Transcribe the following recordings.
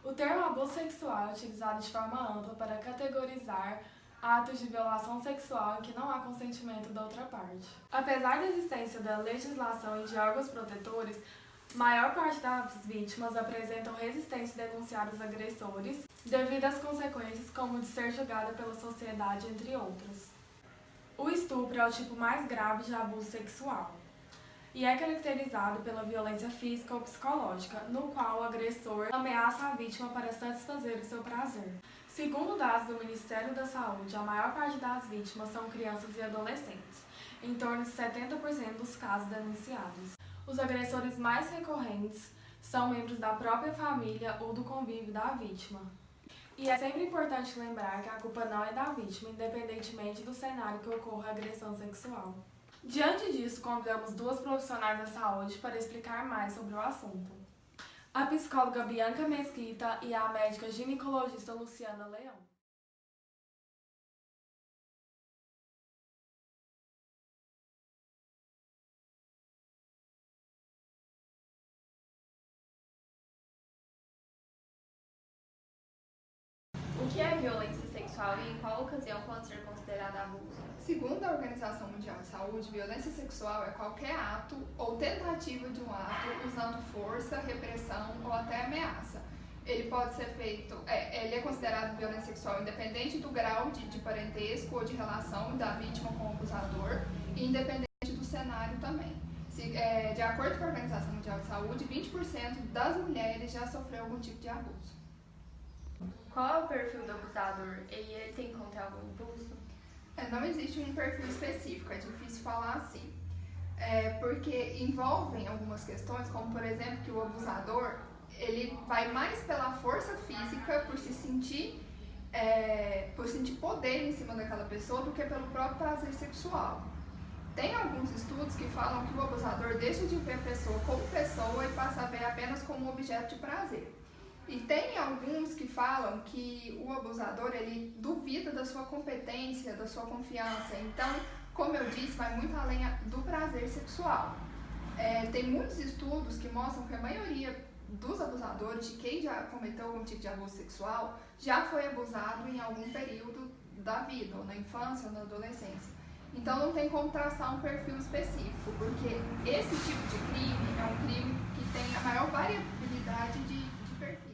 O termo abuso sexual é utilizado de forma ampla para categorizar atos de violação sexual em que não há consentimento da outra parte. Apesar da existência da legislação e de órgãos protetores, maior parte das vítimas apresentam resistência em denunciar os agressores devido às consequências como de ser julgada pela sociedade, entre outras. O estupro é o tipo mais grave de abuso sexual e é caracterizado pela violência física ou psicológica, no qual o agressor ameaça a vítima para satisfazer o seu prazer. Segundo dados do Ministério da Saúde, a maior parte das vítimas são crianças e adolescentes, em torno de 70% dos casos denunciados. Os agressores mais recorrentes são membros da própria família ou do convívio da vítima. E é sempre importante lembrar que a culpa não é da vítima, independentemente do cenário que ocorra a agressão sexual. Diante disso, convidamos duas profissionais da saúde para explicar mais sobre o assunto. A psicóloga Bianca Mesquita e a médica ginecologista Luciana Leão. O que é violência sexual e em qual ocasião pode ser considerada abuso? Segundo a Organização Mundial de Saúde, violência sexual é qualquer ato ou tentativa de um ato usando força, repressão ou até ameaça. Ele pode ser feito, ele é considerado violência sexual independente do grau de parentesco ou de relação da vítima com o abusador e independente do cenário também. De acordo com a Organização Mundial de Saúde, 20% das mulheres já sofreu algum tipo de abuso. Qual é o perfil do abusador? Ele tem que conter algum impulso? Não existe um perfil específico, é difícil falar assim. Porque envolvem algumas questões, como por exemplo que o abusador ele vai mais pela força física por se sentir poder em cima daquela pessoa do que pelo próprio prazer sexual. Tem alguns estudos que falam que o abusador deixa de ver a pessoa como pessoa e passa a ver apenas como objeto de prazer. E tem alguns que falam que o abusador ele duvida da sua competência, da sua confiança. Então, como eu disse, vai muito além do prazer sexual. Tem muitos estudos que mostram que a maioria dos abusadores, de quem já cometeu algum tipo de abuso sexual, já foi abusado em algum período da vida, ou na infância ou na adolescência. Então não tem como traçar um perfil específico, porque esse tipo de crime é um crime que tem a maior variabilidade de perfis.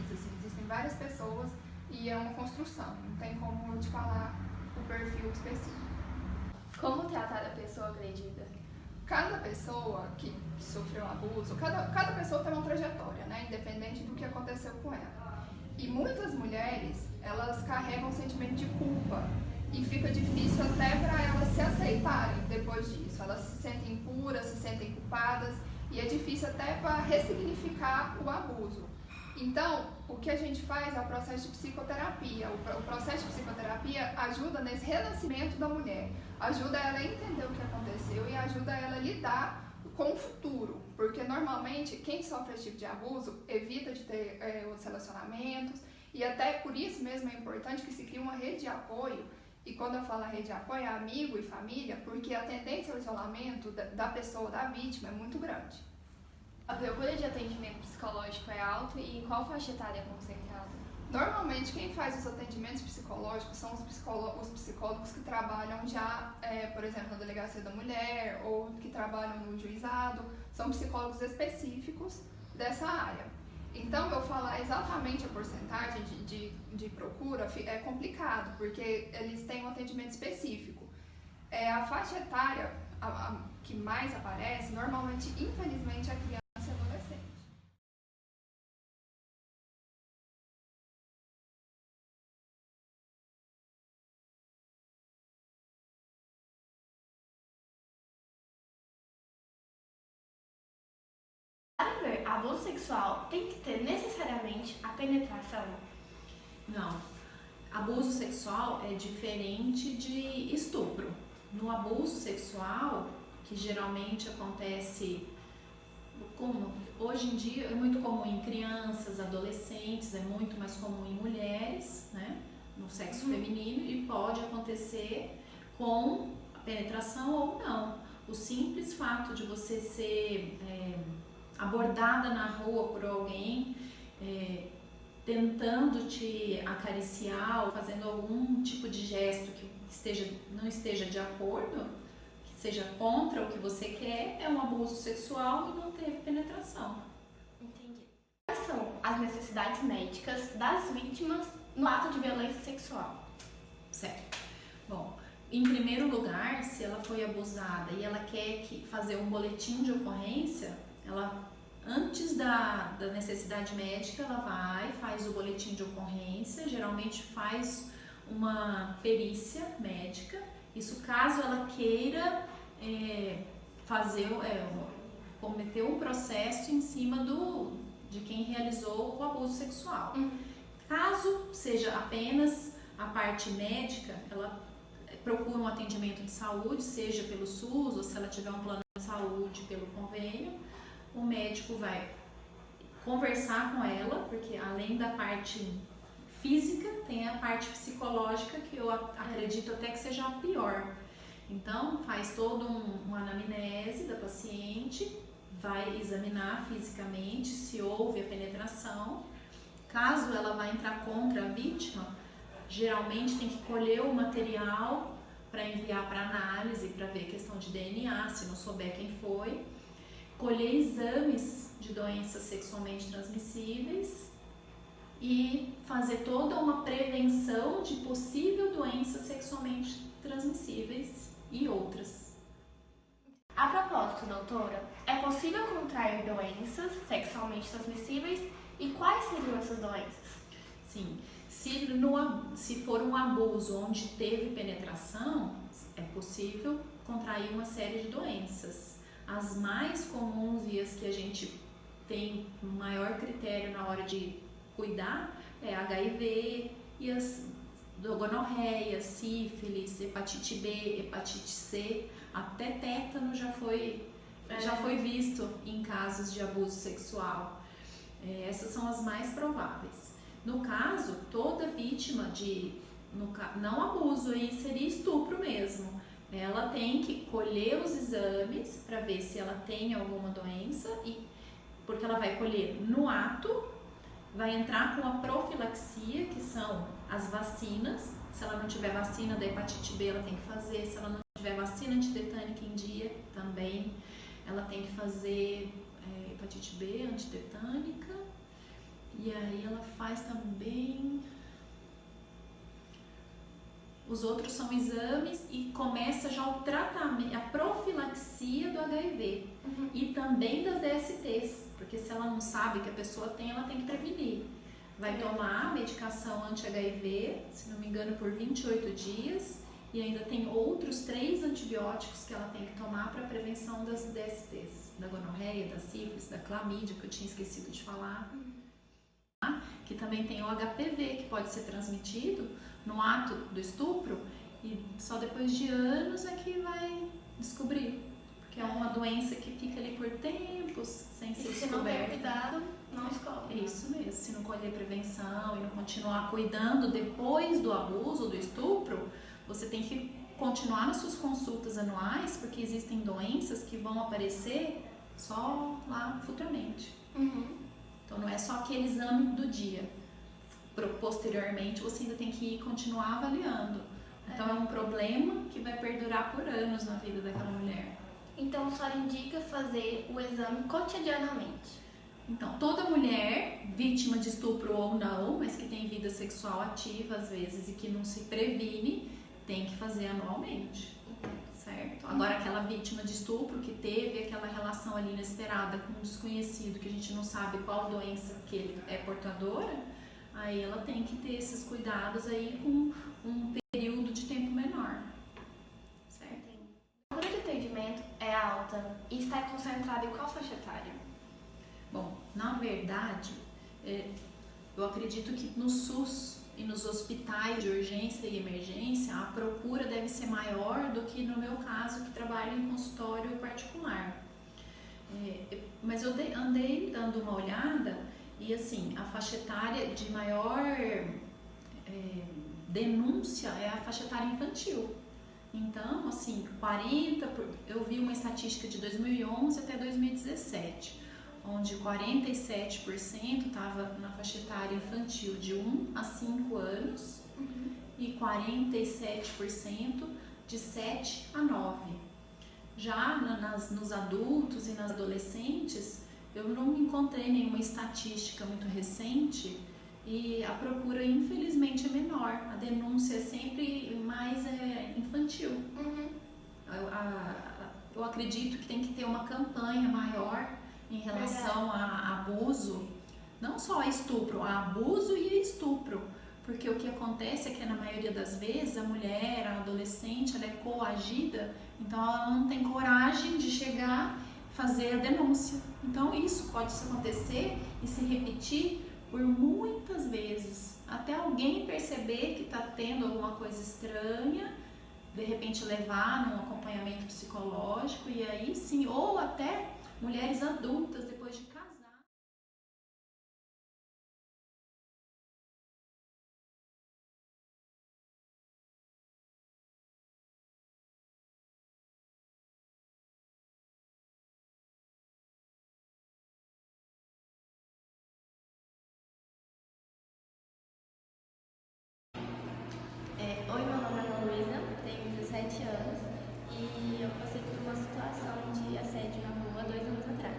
Existem várias pessoas e é uma construção, não tem como eu te falar o perfil específico. Como tratar a pessoa agredida? Cada pessoa que sofreu abuso, cada pessoa tem uma trajetória, né? Independente do que aconteceu com ela. E muitas mulheres, elas carregam um sentimento de culpa e fica difícil até para elas se aceitarem depois disso. Elas se sentem impuras, se sentem culpadas e é difícil até para ressignificar o abuso. Então, o que a gente faz é o processo de psicoterapia. O processo de psicoterapia ajuda nesse renascimento da mulher, ajuda ela a entender o que aconteceu e ajuda ela a lidar com o futuro, porque normalmente quem sofre esse tipo de abuso evita de ter outros relacionamentos e até por isso mesmo é importante que se crie uma rede de apoio. E quando eu falo rede de apoio, é amigo e família, porque a tendência ao isolamento da pessoa, da vítima, é muito grande. A procura de atendimento psicológico é alta e em qual faixa etária é concentrada? Normalmente quem faz os atendimentos psicológicos são os psicólogos que trabalham já, por exemplo, na delegacia da mulher ou que trabalham no juizado, são psicólogos específicos dessa área. Então, eu falar exatamente a porcentagem de procura é complicado, porque eles têm um atendimento específico. A faixa etária que mais aparece, normalmente, infelizmente, é a criança e adolescente. Para haver abuso sexual, tem que ter necessariamente a penetração? Não. Abuso sexual é diferente de estupro. No abuso sexual, que geralmente acontece hoje em dia, é muito comum em crianças, adolescentes, é muito mais comum em mulheres, né, no sexo feminino, e pode acontecer com a penetração ou não. O simples fato de você ser abordada na rua por alguém tentando te acariciar ou fazendo algum tipo de gesto que não esteja de acordo, que seja contra o que você quer, é um abuso sexual e não teve penetração. Entendi. Quais são as necessidades médicas das vítimas no ato de violência sexual? Certo. Bom, em primeiro lugar, se ela foi abusada e ela quer fazer um boletim de ocorrência, antes da necessidade médica, ela faz o boletim de ocorrência, geralmente faz uma perícia médica. Isso caso ela queira cometer um processo em cima de quem realizou o abuso sexual. Caso seja apenas a parte médica, ela procura um atendimento de saúde, seja pelo SUS ou se ela tiver um plano de saúde pelo convênio. O médico vai conversar com ela, porque além da parte física, tem a parte psicológica, que eu acredito até que seja a pior. Então, faz toda uma anamnese da paciente, vai examinar fisicamente se houve a penetração. Caso ela vá entrar contra a vítima, geralmente tem que colher o material para enviar para análise, para ver questão de DNA, se não souber quem foi. Colher exames de doenças sexualmente transmissíveis e fazer toda uma prevenção de possível doenças sexualmente transmissíveis e outras. A propósito, doutora, é possível contrair doenças sexualmente transmissíveis e quais seriam essas doenças? Sim, se for um abuso onde teve penetração, é possível contrair uma série de doenças. As mais comuns e as que a gente tem maior critério na hora de cuidar é HIV e as gonorreia, sífilis, hepatite B, hepatite C, até tétano já foi visto em casos de abuso sexual. Essas são as mais prováveis. No caso, toda vítima não abuso, aí seria estupro mesmo. Ela tem que colher os exames para ver se ela tem alguma doença, porque ela vai colher no ato, vai entrar com a profilaxia, que são as vacinas. Se ela não tiver vacina da hepatite B, ela tem que fazer. Se ela não tiver vacina antitetânica em dia, também ela tem que fazer hepatite B antitetânica. E aí ela faz também... Os outros são exames e começa já o tratamento, a profilaxia do HIV e também das DSTs, porque se ela não sabe que a pessoa tem, ela tem que prevenir. Vai tomar medicação anti-HIV, se não me engano, por 28 dias e ainda tem outros 3 antibióticos que ela tem que tomar para prevenção das DSTs, da gonorreia, da sífilis, da clamídia, que eu tinha esquecido de falar. Que também tem o HPV, que pode ser transmitido no ato do estupro e só depois de anos é que vai descobrir, porque é uma doença que fica ali por tempos sem ser descoberta. Se não der cuidado, não escolhe. É isso mesmo, se não colher prevenção e não continuar cuidando depois do abuso, do estupro, você tem que continuar nas suas consultas anuais, porque existem doenças que vão aparecer só lá futuramente. Então não é só aquele exame do dia. Posteriormente você ainda tem que continuar avaliando. Então é um problema que vai perdurar por anos na vida daquela mulher. Então a senhora indica fazer o exame cotidianamente. Então toda mulher, vítima de estupro ou não, mas que tem vida sexual ativa às vezes e que não se previne, tem que fazer anualmente. Certo? Agora aquela vítima de estupro que teve aquela relação ali inesperada com um desconhecido que a gente não sabe qual doença que ele é portadora, aí ela tem que ter esses cuidados aí com um período de tempo menor. Certo? A procura de atendimento é alta e está concentrada em qual faixa etária? Bom, na verdade, eu acredito que no SUS e nos hospitais de urgência e emergência, a procura deve ser maior do que no meu caso, que trabalho em consultório particular. Mas eu andei dando uma olhada e assim, a faixa etária de maior denúncia é a faixa etária infantil. Então, assim, eu vi uma estatística de 2011 até 2017, onde 47% estava na faixa etária infantil de 1 a 5 anos e 47% de 7 a 9. Já nos adultos e nas adolescentes, eu não encontrei nenhuma estatística muito recente e a procura, infelizmente, é menor. A denúncia é sempre mais infantil. Eu acredito que tem que ter uma campanha maior em relação a abuso, não só a estupro, a abuso e estupro. Porque o que acontece é que, na maioria das vezes, a mulher, a adolescente, ela é coagida, então ela não tem coragem de chegar e fazer a denúncia. Então isso pode acontecer e se repetir por muitas vezes, até alguém perceber que está tendo alguma coisa estranha, de repente levar num acompanhamento psicológico, e aí sim, ou até mulheres adultas depois de casar. Oi, meu nome é Ana Luísa, tenho 17 anos e eu passei por uma situação de assédio na rua 2 anos atrás.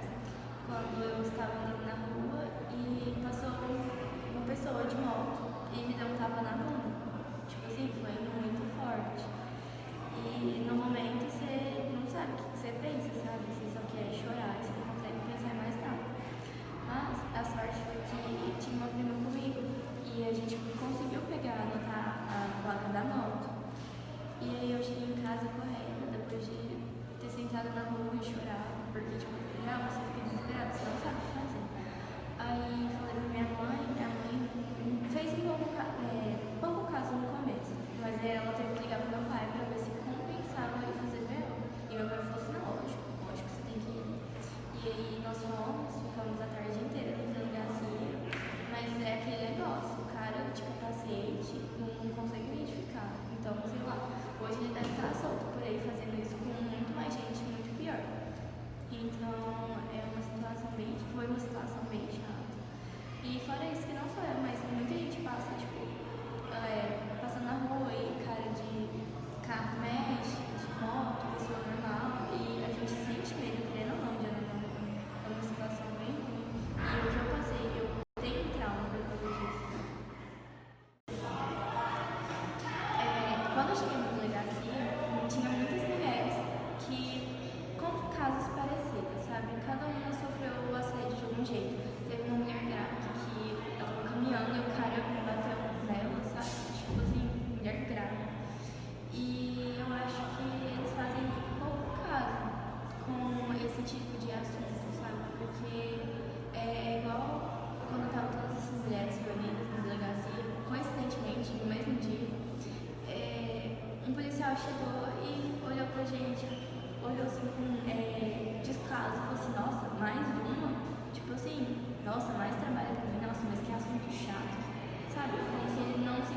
Quando eu estava andando na rua e passou uma pessoa de moto e me deu um tapa na bunda. Tipo assim, foi muito forte. E no momento você não sabe o que você pensa, sabe? Você só quer chorar, você não consegue pensar em mais nada. Mas a sorte foi que tinha uma prima comigo e a gente conseguiu anotar a placa da moto. E aí eu cheguei em casa correndo, depois de ter sentado na rua e chorar, porque tipo, real, você fica desesperado, você não sabe o que fazer. Aí falei pra minha mãe fez pouco caso no começo, mas aí ela teve que ligar pro meu pai pra ver se compensava eu fazer B.O. E meu pai falou assim, não, lógico que você tem que ir. E aí nós ficamos a tarde inteira na delegacia, mas é aquele negócio, o cara, tipo, paciente, não consegue identificar. Então, sei lá, hoje ele deve estar solto por aí fazendo isso com muito mais gente, muito pior. Então, foi uma situação bem chata. E fora isso, que não só eu, mas muita gente passa, tipo, passando na rua e cara de carro mexe, de moto, pessoa normal, e a gente sente medo, querendo ou não, de andar na rua. É uma situação bem ruim. E o que eu passei, eu tenho trauma por causa disso. Quando eu cheguei na delegacia, tinha muitas mulheres que contam casos parecidos, sabe? Cada uma sofreu o assédio de algum jeito. Teve uma mulher grávida que ela estava caminhando e o cara bateu nela, sabe? Tipo assim, mulher grávida. E eu acho que eles fazem pouco caso com esse tipo de assunto, sabe? Porque é igual quando estavam todas essas mulheres reunidas na delegacia, coincidentemente, no mesmo dia, um policial chegou e olhou pra gente, olhou assim com descaso, falou assim, nossa, mais uma? Tipo assim, nossa, mais trabalho pra mim, nossa, mas que assunto chato, sabe? Como se ele não se